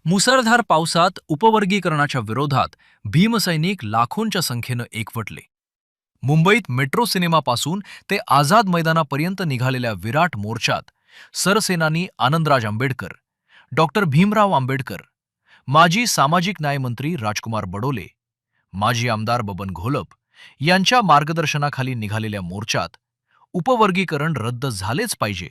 मुसळधार पावसात उपवर्गीकरणाच्या विरोधात भीमसैनिक लाखोंच्या संख्येनं एकवटले. मुंबईत मेट्रो सिनेमापासून ते आझाद मैदानापर्यंत निघालेल्या विराट मोर्चात सरसेनानी आनंदराज आंबेडकर, डॉक्टर भीमराव आंबेडकर, माजी सामाजिक न्याय मंत्री राजकुमार बडोले, माजी आमदार बबन घोलप यांच्या मार्गदर्शनाखाली निघालेल्या मोर्चात उपवर्गीकरण रद्द झालेच पाहिजे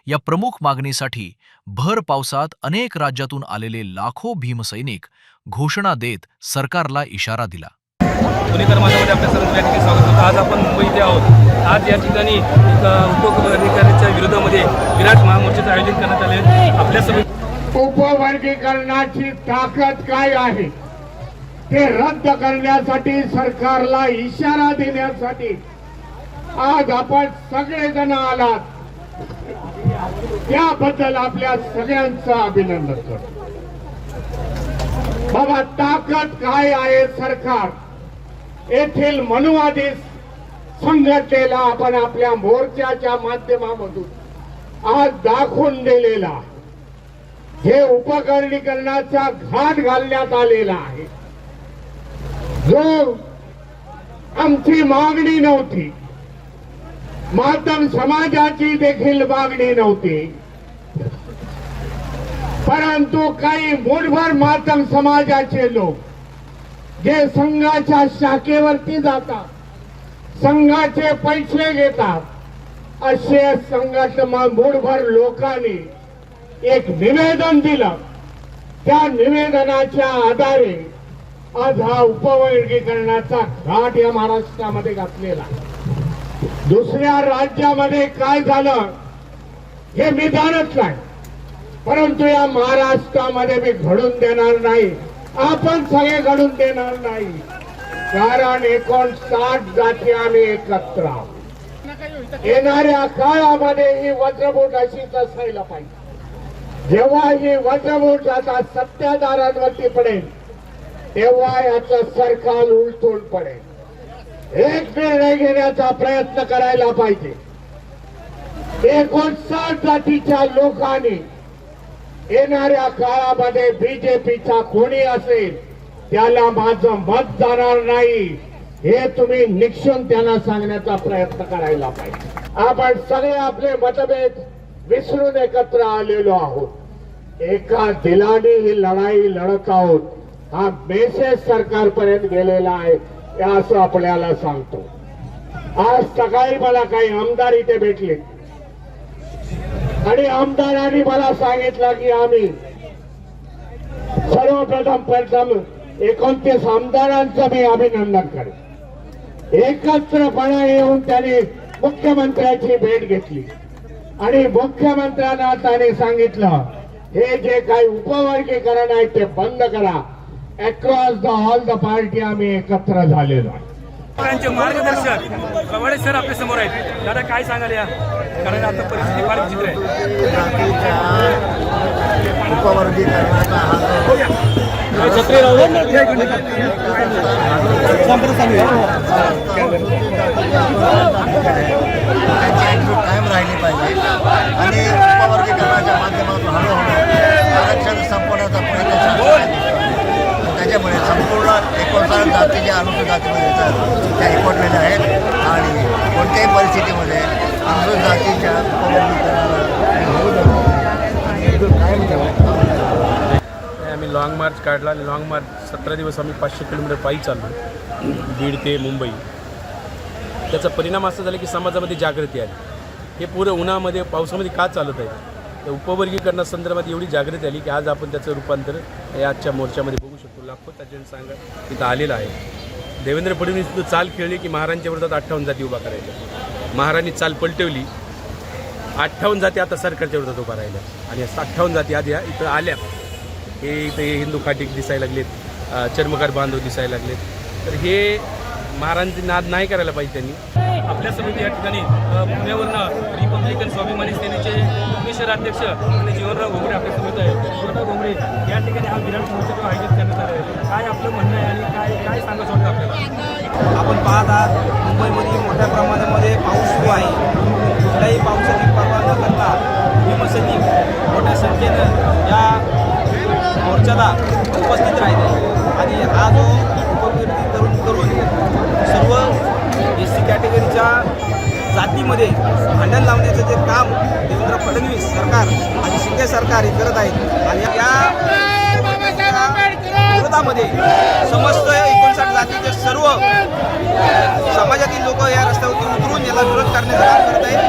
या प्रमुख मागणीसाठी भर पावसात अनेक राज्यातून आलेले लाखो भीमसैनिक घोषणा देत सरकारला इशारा दिला. पुणेकर माझ्यामध्ये आपल्या सर्वांचं या ठिकाणी स्वागत होतं. आज आपण मुंबईत आहोत. आज या ठिकाणी उपवर्गीकरणाच्या विरोधामध्ये विराट महामोर्चाचं आयोजन करण्यात आले आहे. आपल्यासोबत उपवर्गीकरणाची ताकद काय आहे ते रद्द करण्यासाठी, सरकारला इशारा देण्यासाठी आज आपण सगळेजण आलात. त्याबद्दल आपल्या सगळ्यांचं अभिनंदन करतो. बाबा, ताकद काय आहे सरकार येथील मनुवादी संघटनेला आपण आपल्या मोर्चाच्या माध्यमामधून आज दाखवून दिलेला हे उपवर्गीकरणाचा घाट घालण्यात आलेला आहे. जो आमची मागणी नव्हती, मातम समाजाची देखील मागणी नव्हती, परंतु काही मूठभर मातम समाजाचे लोक जे संघाच्या शाखेवरती जातात, संघाचे पैसे घेतात, असे संघटना मूठभर लोकांनी एक निवेदन दिलं. त्या निवेदनाच्या आधारे आज हा उपवर्गीकरणाचा घाट या महाराष्ट्रामध्ये घातलेला. दुसऱ्या राज्यामध्ये काय झालं हे मी जाणत नाही, परंतु या महाराष्ट्रामध्ये मी घडून देणार नाही. आपण सगळे घडून देणार नाही, कारण 59 जाती आम्ही एकत्र आहोत. येणाऱ्या काळामध्ये ही वज्रमूठ अशीच असायला पाहिजे. जेव्हा ही वज्रमूठ आता सत्ताधाऱ्यांवरती पडेल तेव्हा याचं सरकार उलटून पडेल. एक निर्णय घेण्याचा प्रयत्न करायला पाहिजे. 59 जातीच्या लोकांनी येणाऱ्या काळामध्ये बीजेपीचा कोणी असेल त्याला माझं मत जाणार नाही, हे तुम्ही निक्षून त्यांना सांगण्याचा प्रयत्न करायला पाहिजे. आपण सगळे आपले मतभेद विसरून एकत्र आलेलो आहोत. एका दिलाने ही लढाई लढत आहोत. हा मेसेज सरकारपर्यंत गेलेला आहे असं आपल्याला सांगतो. आज सकाळी मला काही आमदार इथे भेटले आणि आमदारांनी मला सांगितलं की आम्ही प्रथम 29 आमदारांचं मी अभिनंदन करेन. एकत्रपणे येऊन त्यांनी मुख्यमंत्र्यांची भेट घेतली आणि मुख्यमंत्र्यांना त्यांनी सांगितलं हे जे काही उपवर्गीकरण आहे ते बंद करा. अक्रॉस ऑल द पार्टी आम्ही एकत्र झालेलो आहे. त्यांचे मार्गदर्शक कवाडे सर आपल्या समोर आहेत. दादा काय सांगाल या, कारण आता परिस्थिती फार विचित्र आहे. उपवर्गीकरणाचा कायम राहिली पाहिजे आणि उपवर्गीकरणाच्या माध्यमातून हळूहळू आरक्षण संपवण्याचा प्रयत्न. त्याच्यामुळे संपूर्ण 59 जाती ज्या अनुसूचित जातीमध्ये येतात त्या एकवटलेल्या आहेत आणि कोणत्याही परिस्थितीमध्ये अनुसूचित जातीच्या आम्ही लॉंग मार्च काढला. लॉंग मार्च 17 दिवस आम्ही 500 किलोमीटर पायी चाललो बीड ते मुंबई. त्याचा परिणाम असा झाला की समाजामध्ये जागृती आली. हे पुरं उन्हामध्ये पावसामध्ये का चालत आहे, त्या उपवर्गीकरणासंदर्भात एवढी जागृती आली की आज आपण त्याचं रूपांतर या आजच्या मोर्चामध्ये बघू शकतो. लाखो जनसंघ तिथं आलेला आहे. देवेंद्र फडणवीस चाल खेळली की महाराजांच्या विरोधात 58 जाती उभा करायच्या. महाराजांनी चाल पलटवली, 58 जाती आता सरकारच्या विरोधात उभा राहिल्या आणि 58 जाती आधी इथं आल्या. हे इथं हिंदू खाटीक दिसायला लागलेत, चर्मकार बांधव दिसायला लागलेत. तर हे महाराजांची नाद नाही करायला पाहिजे त्यांनी. आपल्या समिती या ठिकाणी पुण्यावरनं रिपब्लिकन स्वाभिमानी सेनेचे शहर अध्यक्ष आणि जीवनराव घोंगडे आपल्या समिती आहेत. जीवनराव घोंगडे या ठिकाणी हा विराट मोर्चा आयोजित करण्यात आला आहे. काय आपलं म्हणणं आहे आणि काय सांगायचं होतं आपल्याला? आपण पाहत आहात मुंबईमध्ये मोठ्या प्रमाणामध्ये पाऊस सुरू आहे. कुठल्याही पावसाची पर्वा न करता भीमसैनिक मोठ्या संख्येनं या मोर्चाला उपस्थित राहिले आणि हा जो उपविरोधी करून सर्व SC कॅटेगरीच्या जातीमध्ये भांडण लावण्याचं जे काम देवेंद्र फडणवीस सरकार आणि शिंदे सरकार हे करत आहेत आणि या विरोधामध्ये समस्त 59 जातीचे सर्व समाजातील लोक या रस्त्यावरती उतरून याला विरोध करण्याचं काम करत आहेत.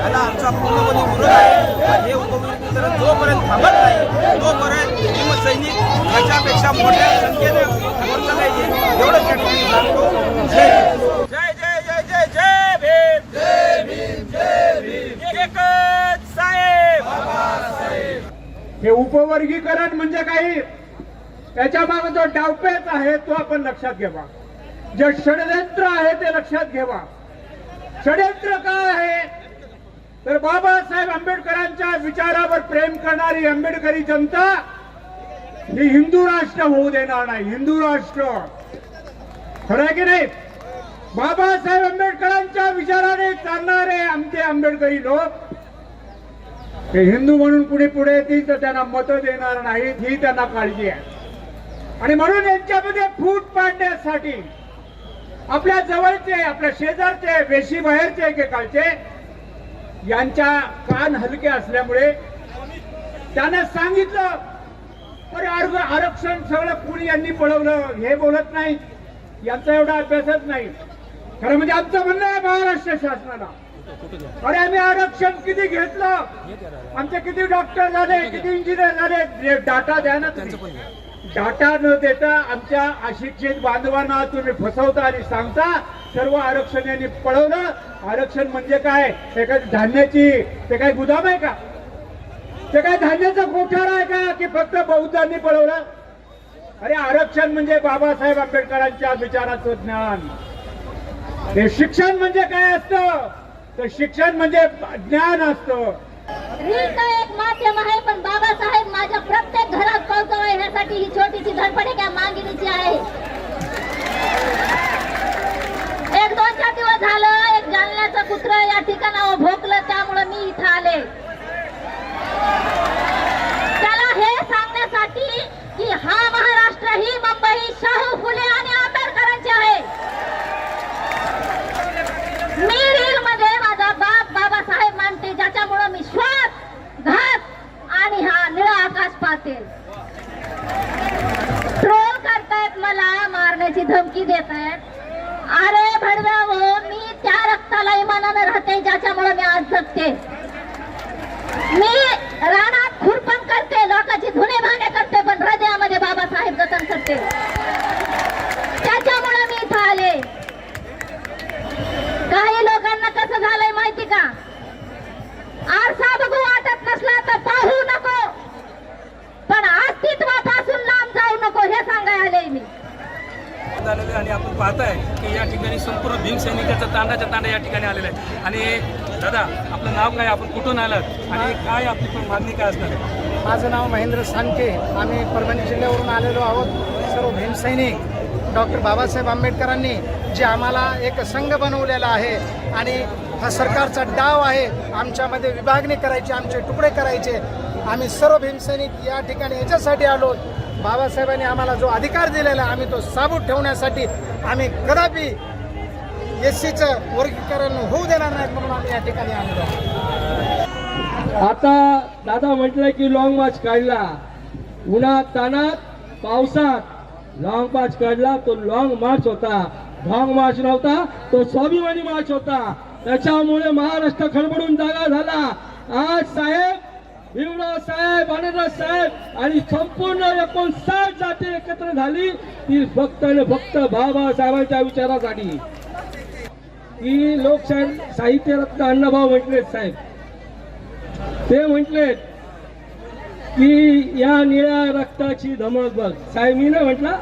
याला आमचा पूर्णपणे विरोध आहे आणि हे उपविरोधीकरण जोपर्यंत थांबत नाही तोपर्यंत भीमसैनिक याच्यापेक्षा मोठ्या संख्येने मोर्चाला येईल एवढं त्या ठिकाणी सांगतो. जय जय जय जय जय भीम जय भीम जय भीम एकच साहेब. हे उपवर्गीकरण म्हणजे काही त्याच्या मागे जो डावपेच आहे तो आपण लक्षात घ्यावा. जे षडयंत्र आहे ते लक्षात घ्यावा. षडयंत्र काय आहे तर बाबासाहेब आंबेडकरांच्या विचारावर प्रेम करणारी आंबेडकरी जनता ही हिंदू राष्ट्र होऊ देणार नाही. हिंदू राष्ट्र खरं आहे की नाही. बाबासाहेब आंबेडकरांच्या विचाराने चालणारे आमचे आंबेडकरी लोक हे हिंदू म्हणून पुढे पुढे येतील तर त्यांना मतं देणार नाहीत ही त्यांना काळजी आहे. आणि म्हणून यांच्यामध्ये फूट पाडण्यासाठी आपल्या जवळचे आपल्या शेजारचे वेशी बाहेरचे एकेकाळचे यांच्या कान हलके असल्यामुळे त्यानं सांगितलं अरे आरक्षण सगळं कुणी यांनी पळवलं हे बोलत नाही. यांचा एवढा अभ्यासच नाही. खरं म्हणजे आमचं म्हणणं आहे महाराष्ट्र शासनाला अरे आम्ही आरक्षण किती घेतलं आमचे किती डॉक्टर झाले किती इंजिनियर झाले डाटा द्या ना तुम्ही. डाटा न देता आमच्या अशिक्षित बांधवांना तुम्ही फसवता आणि सांगता सर्व आरक्षण यांनी पळवलं. आरक्षण म्हणजे काय ते काय धान्याची ते काय गुदाम आहे का ते काय धान्याचा कोठार आहे का की फक्त बौद्धांनी पळवलं. अरे आरक्षण म्हणजे बाबासाहेब आंबेडकरांच्या विचाराचं ज्ञान. हे शिक्षण म्हणजे काय असतं तर शिक्षण म्हणजे ज्ञान असतं. रील तर एक माध्यम आहे पण बाबासाहेब माझ्या प्रत्येक घरात पोहोचवा ह्यासाठी ही छोटीशी धडपड एका मागिनीची आहे. एक 2-4 दिवस झालं एक जालन्याचं कुत्र या ठिकाणावर भोकलं त्यामुळे मी इथं आले त्याला हे सांगण्यासाठी की हा महाराष्ट्र ही मुंबई शाहू फुले आणि आंबेडकरांची आहे. मी रील मध्ये माझा बाप बाबासाहेब मानते ज्याच्यामुळे मी श्वास घात आणि हा निळा आकाश पाहते. ट्रोल करतायत मला मारण्याची धमकी देत आहेत. अरे भडव्यावो मी त्या रक्ताला इमानानं राहते ज्याच्यामुळे मी आज जगते. मी रानात खुरपण करते लोकांची धुणे भांडे करते पण हृदयामध्ये बाबासाहेब जतन करते त्याच्यामुळे मी इथं आले. काही लोकांना कसं झालंय माहिती का आरसा बघू वाटत नसला तर पाहू नको पण अस्तित्वापासून लांब जाऊ नको हे सांगायला आले मी. आणि आपण पाहताय की या ठिकाणी संपूर्ण भीमसैनिकाचा तांडा या ठिकाणी आलेला आहे. आणि दादा आपलं नाव काय आपण कुठून आलात आणि काय आपली पण मागणी काय असणार आहे. माझं नाव महेंद्र सानके. आम्ही परभणी जिल्ह्यावरून आलेलो आहोत. सर्व भीमसैनिक डॉक्टर बाबासाहेब आंबेडकरांनी जे आम्हाला एक संघ बनवलेला आहे आणि हा सरकारचा डाव आहे आमच्यामध्ये विभागणी करायची आमचे तुकडे करायचे. आम्ही सर्व भीमसैनिक या ठिकाणी याच्यासाठी आलो बाबासाहेबांनी आम्हाला जो अधिकार दिलेला आम्ही तो साबूत ठेवण्यासाठी आम्ही कदापि SCचं वर्गीकरण होऊ देणार नाहीत म्हणून आम्ही या ठिकाणी आलेलो आहोत. आता दादा म्हटलं की लॉंग मार्च काढला उन्हात तानात पावसात लॉंग मार्च काढला तो लॉंग मार्च होता. लॉंग मार्च नव्हता तो स्वाभिमानी मार्च होता. त्याच्यामुळे महाराष्ट्र खडबडून जागा झाला. आज साहेब भीमराव साहेब आनंदराव साहेब आणि संपूर्ण 59 जाती एकत्र झाली ती फक्त आणि फक्त बाबासाहेबांच्या विचारासाठी. की लोकशाही साहित्य रत्न अण्णाभाऊ म्हटलेत साहेब ते म्हटलेत की या निळ्या रक्ताची धमक बघ. साहेब मी नाही म्हटला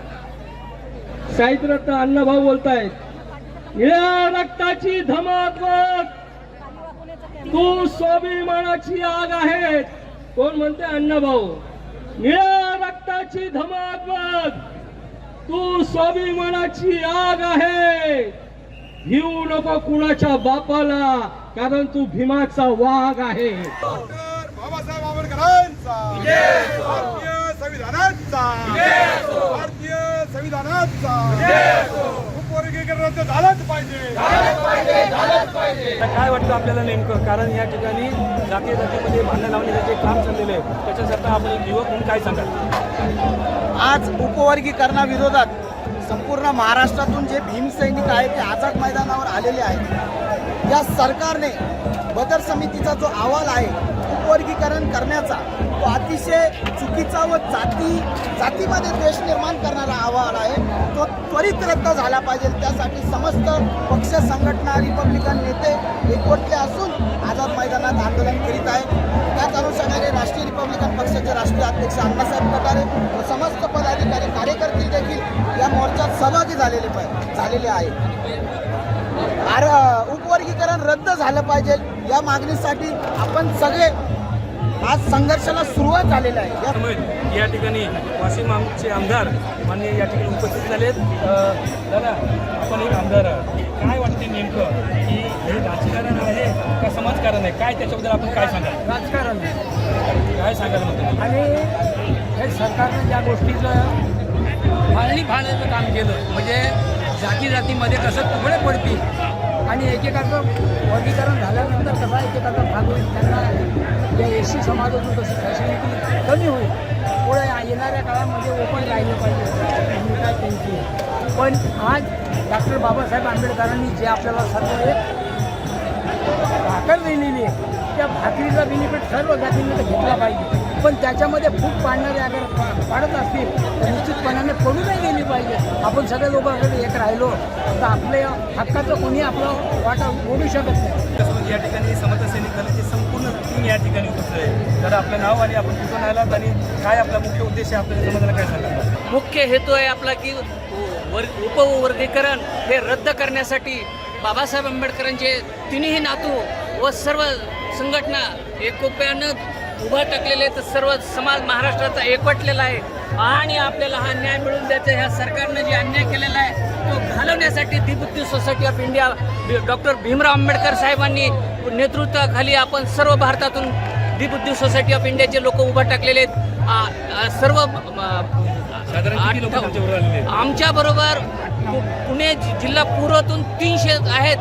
साहित्य रत्न अण्णाभाऊ बोलतायत. निळ्या रक्ताची धमक बघ तू स्वाभिमानाची आग आहे. कोण म्हणते अण्णाभाऊ. निळ्या रक्ताची धमक बघ तू स्वाभिमानाची आग आहे. भिवू नको कुणाच्या बापाला कारण तू भीमाचा वाघ आहे. बाबासाहेब आंबेडकरांचा भारतीय संविधानाचा संविधानाचा भारतीय संविधानाचा उपवर्गीकरण झालंच पाहिजे. काय वाटतं आपल्याला नेमकं, कारण या ठिकाणी जाती जातीमध्ये भांडण लावण्याचं जे काम चाललेलं आहे त्याच्यासाठी आपण एक युवक म्हणून काय सांगाल? आज उपवर्गीकरणाविरोधात संपूर्ण महाराष्ट्रातून जे भीमसैनिक आहेत ते आझाद मैदानावर आलेले आहेत. या सरकारने बदर समितीचा जो अहवाल आहे उपवर्गीकरण करण्याचा, तो अतिशय चुकीचा व जातीमध्ये द्वेष निर्माण करणारा अहवाल आहे. तो त्वरित रद्द झाला पाहिजे. त्यासाठी समस्त पक्ष संघटना रिपब्लिकन नेते एकवटले असून आझाद मैदानात आंदोलन करीत आहेत. त्याच अनुषंगाने राष्ट्रीय रिपब्लिकन पक्षाचे राष्ट्रीय अध्यक्ष अण्णासाहेब कटारे व समस्त पदाधिकारी कार्यकर्ते देखील या मोर्चात सहभागी झालेले आहेत. उपवर्गीकरण रद्द झालं पाहिजे या मागणीसाठी आपण सगळे आज संघर्षाला सुरुवात झालेला आहे. या ठिकाणी वाशिम आमचे आमदार माननीय या ठिकाणी उपस्थित झालेत. दादा, आपण एक आमदार आहात. काय वाटते नेमकं की हे राजकारण आहे का समाजकारण आहे, काय त्याच्याबद्दल आपण काय सांगाल? राजकारण काय सांगाल मग तुम्ही? आणि हे सरकारनं ज्या गोष्टीचं फाळणी फाळण्याचं काम केलं, म्हणजे जाती जातीमध्ये कसं तुकडे पडतील आणि एकेकाचं वर्गीकरण झाल्यानंतर कसा एकेकाचा भाग होईल, त्यांना या एससी समाजातून कशी फॅसिलिटी कमी होईल, पुढे येणाऱ्या काळामध्ये ओपन राहिलं पाहिजे भूमिका त्यांची. पण आज डॉक्टर बाबासाहेब आंबेडकरांनी जे आपल्याला सर्व एक भाकर दिलेली आहे, त्या भाकरीचा बेनिफिट सर्व जातींनी घेतला पाहिजे. पण त्याच्यामध्ये फूट पाडणारे अगर पाडत असतील तर निश्चितपणाने पडू नाही गेली पाहिजे. आपण सगळे लोक अगर एक राहिलो तर आपल्या हक्काचं कोणी आपलं वाटा बोलू शकत नाही. तसं या ठिकाणी समता सैनिक दलाची संपूर्ण टीम या ठिकाणी उपस्थित आहे. तर आपलं नाव आणि आपण कुठून आलात आणि काय आपला मुख्य उद्देश आहे आपल्याला समाजाला काय सांगा? मुख्य हेतू आहे आपला की उपवर्गीकरण हे रद्द करण्यासाठी बाबासाहेब आंबेडकरांचे तिन्ही नातू व सर्व संघटना एकोप्यानं उभा टाकलेले, तर सर्व समाज महाराष्ट्राचा एकवटलेला आहे आणि आपल्याला हा न्याय मिळवून द्यायचा. ह्या सरकारनं जे अन्याय केलेला आहे तो घालवण्यासाठी दीपदृष्टी society of India doctor Bhimrao Ambedkar साहेबांनी नेतृत्वाखाली आपण सर्व भारतातून दीपदृष्टी सोसायटी ऑफ इंडियाचे लोक उभा टाकलेले आहेत. सर्व आमच्याबरोबर पुणे जिल्हा पूर्वतून 300 आहेत.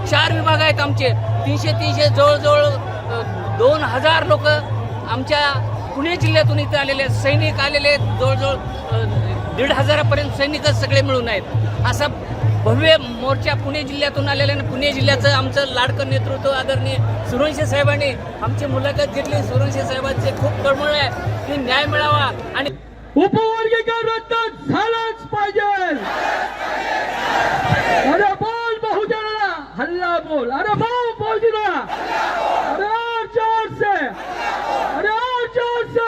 4 विभाग आहेत आमचे. 300 जवळजवळ 2000 लोक आमच्या पुणे जिल्ह्यातून इथे आलेले आहेत. सैनिक आलेले आहेत. जवळजवळ 1500पर्यंत सैनिकच सगळे मिळून आहेत. असा भव्य मोर्चा पुणे जिल्ह्यातून आलेला आहे. पुणे जिल्ह्याचं आमचं लाडकं नेतृत्व आदरणीय सुरवंशी साहेबांनी आमची मुलाखत घेतली. सुरवंशी साहेबांचे खूप तळमळ आहे की न्याय मिळावा आणि उपवर्गीकरण रद्द झालंच पाहिजे. अरे बोल बहुजनाला हल्ला बोल. अरे भाऊ बहुजना, अरे और जोर से, अरे और जोर से,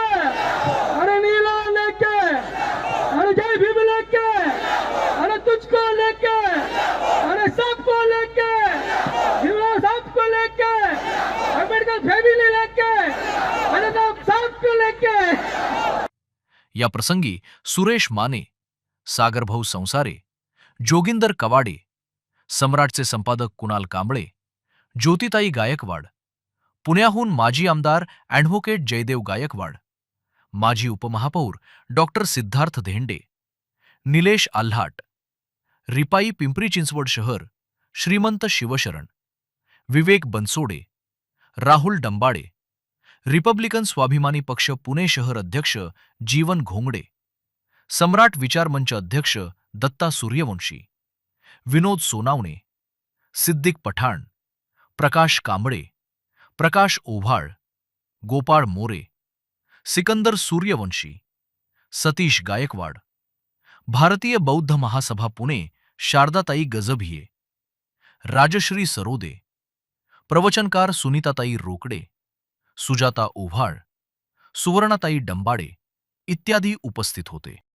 अरे नीला लेके, अरे जय भीम लेके, अरे तुझको लेके, अरे सबको लेके, भीमराव साहब को लेके, अम्बेडकर फैमिली लेके, अरे सबको लेके. या प्रसंगी सुरेश माने, सागरभाऊ संसारे, जोगिंदर कवाडे, सम्राटचे संपादक कुणाल कांबळे, ज्योतिताई गायकवाड, पुण्याहून माजी आमदार ॲडव्होकेट जयदेव गायकवाड, माजी उपमहापौर डॉक्टर सिद्धार्थ धेंडे, निलेश आल्हाट, रिपाई पिंपरी चिंचवड शहर श्रीमंत शिवशरण, विवेक बनसोडे, राहुल डंबाडे, रिपब्लिकन स्वाभिमानी पक्ष पुणे शहर अध्यक्ष जीवन घोंगडे, सम्राट विचारमंच अध्यक्ष दत्ता सूर्यवंशी, विनोद सोनावणे, सिद्दीक पठाण, प्रकाश कांबळे, प्रकाश ओव्हाळ, गोपाळ मोरे, सिकंदर सूर्यवंशी, सतीश गायकवाड, भारतीय बौद्ध महासभा पुणे शारदाताई गजभिये, राजश्री सरोदे, प्रवचनकार सुनीताताई रोकडे, सुजाता ओव्हाळ, सुवर्णाताई डंबाडे इत्यादी उपस्थित होते.